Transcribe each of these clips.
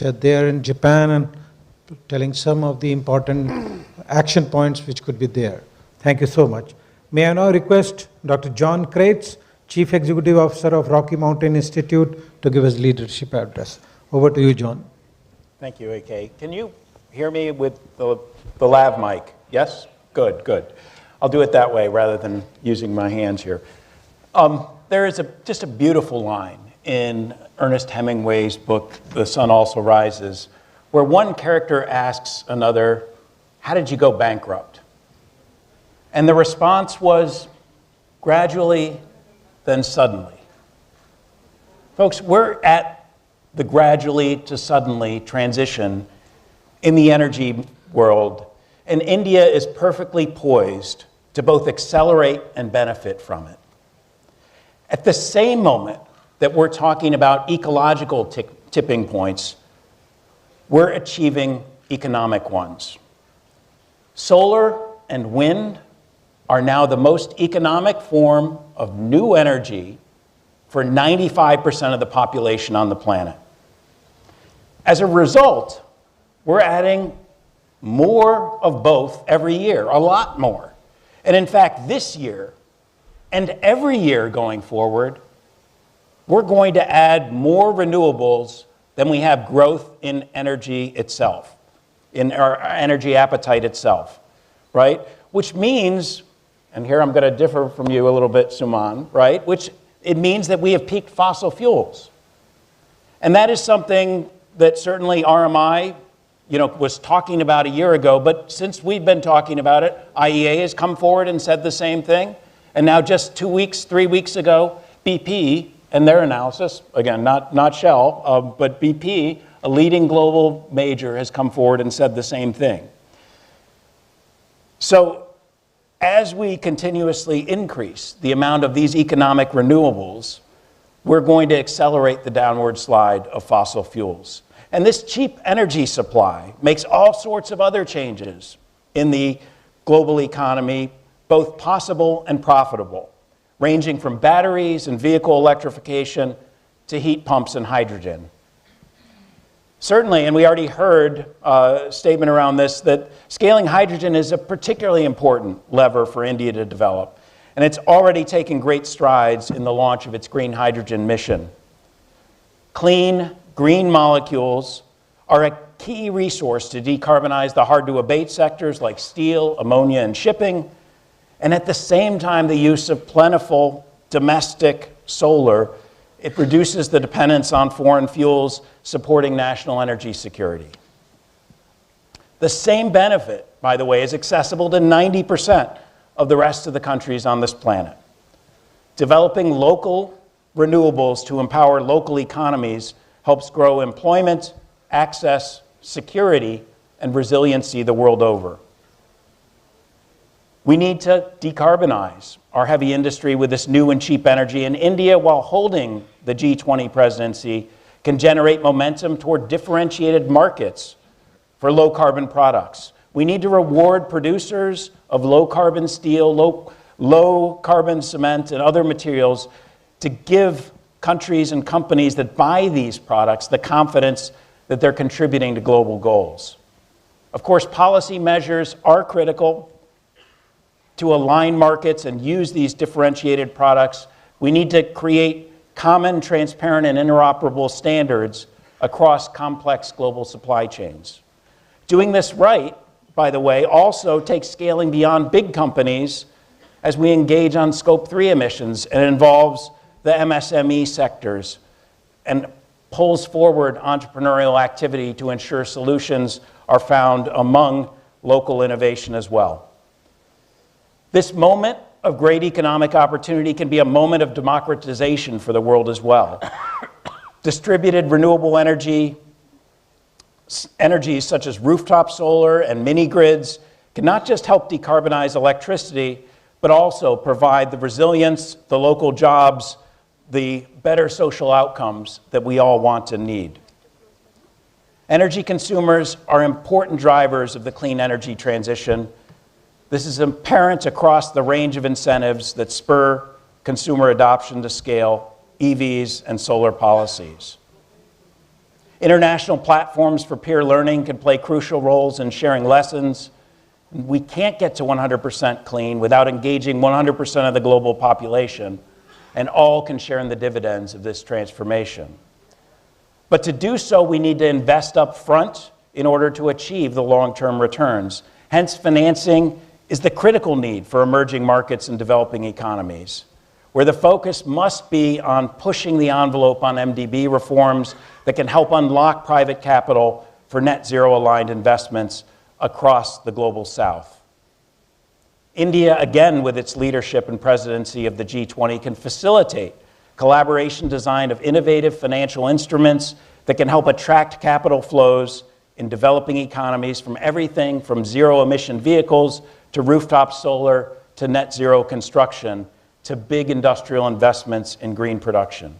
there in Japan and telling some of the important action points which could be there. Thank you so much. May I now request Dr. Jon Creyts, Chief Executive Officer of Rocky Mountain Institute, to give his leadership address. Over to you, John. Thank you, AK. Can you hear me with the lav mic? Yes? Good, good. I'll do it that way rather than using my hands here. There is just a beautiful line in Ernest Hemingway's book, The Sun Also Rises, where one character asks another, "How did you go bankrupt?" And the response was, "Gradually, then suddenly." Folks, we're at the gradually to suddenly transition in the energy world, and India is perfectly poised to both accelerate and benefit from it. At the same moment that we're talking about ecological tipping points, we're achieving economic ones. Solar and wind are now the most economic form of new energy for 95% of the population on the planet. As a result, we're adding more of both every year, a lot more. And in fact, this year and every year going forward, we're going to add more renewables than we have growth in energy itself, in our energy appetite itself, right? Which means, and here I'm going to differ from you a little bit, Suman, right? Which it means that we have peaked fossil fuels. And that is something that certainly RMI, was talking about a year ago, but since we've been talking about it, IEA has come forward and said the same thing. And now just 3 weeks ago, BP and their analysis, again, not Shell, but BP, a leading global major, has come forward and said the same thing. So as we continuously increase the amount of these economic renewables, we're going to accelerate the downward slide of fossil fuels. And this cheap energy supply makes all sorts of other changes in the global economy both possible and profitable, ranging from batteries and vehicle electrification to heat pumps and hydrogen. Certainly, and we already heard a statement around this, that scaling hydrogen is a particularly important lever for India to develop. And it's already taken great strides in the launch of its green hydrogen mission. Clean, green molecules are a key resource to decarbonize the hard-to-abate sectors like steel, ammonia, and shipping. And at the same time, the use of plentiful domestic solar, it reduces the dependence on foreign fuels, supporting national energy security. The same benefit, by the way, is accessible to 90% of the rest of the countries on this planet. Developing local renewables to empower local economies helps grow employment, access, security, and resiliency the world over. We need to decarbonize our heavy industry with this new and cheap energy, and India, while holding the G20 presidency, can generate momentum toward differentiated markets for low-carbon products. We need to reward producers of low-carbon steel, low-carbon cement, and other materials to give countries and companies that buy these products the confidence that they're contributing to global goals. Of course, policy measures are critical to align markets and use these differentiated products. We need to create common, transparent, and interoperable standards across complex global supply chains. Doing this right, by the way, also takes scaling beyond big companies as we engage on Scope 3 emissions, and involves the MSME sectors and pulls forward entrepreneurial activity to ensure solutions are found among local innovation as well. This moment of great economic opportunity can be a moment of democratization for the world as well. Distributed renewable energies such as rooftop solar and mini grids can not just help decarbonize electricity, but also provide the resilience, the local jobs, the better social outcomes that we all want and need. Energy consumers are important drivers of the clean energy transition. This is apparent across the range of incentives that spur consumer adoption to scale EVs and solar policies. International platforms for peer learning can play crucial roles in sharing lessons. We can't get to 100% clean without engaging 100% of the global population, and all can share in the dividends of this transformation. But to do so, we need to invest up front in order to achieve the long-term returns. Hence, financing is the critical need for emerging markets and developing economies, where the focus must be on pushing the envelope on MDB reforms that can help unlock private capital for net zero aligned investments across the global south. India, again with its leadership and presidency of the G20, can facilitate collaboration design of innovative financial instruments that can help attract capital flows in developing economies from everything from zero emission vehicles to rooftop solar to net zero construction to big industrial investments in green production.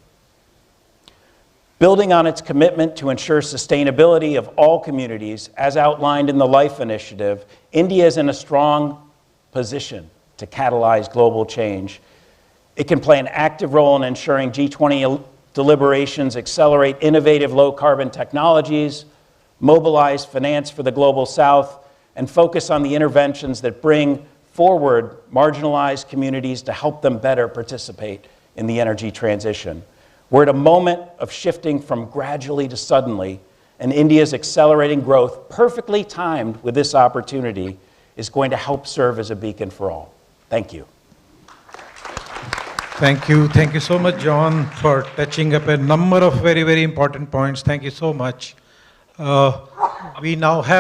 Building on its commitment to ensure sustainability of all communities, as outlined in the LIFE initiative, India is in a strong position to catalyze global change. It can play an active role in ensuring G20 deliberations accelerate innovative low-carbon technologies, mobilize finance for the global south, and focus on the interventions that bring forward marginalized communities to help them better participate in the energy transition. We're at a moment of shifting from gradually to suddenly, and India's accelerating growth, perfectly timed with this opportunity, is going to help serve as a beacon for all. Thank you. Thank you. Thank you so much, John, for touching up a number of very, very important points. Thank you so much. We now have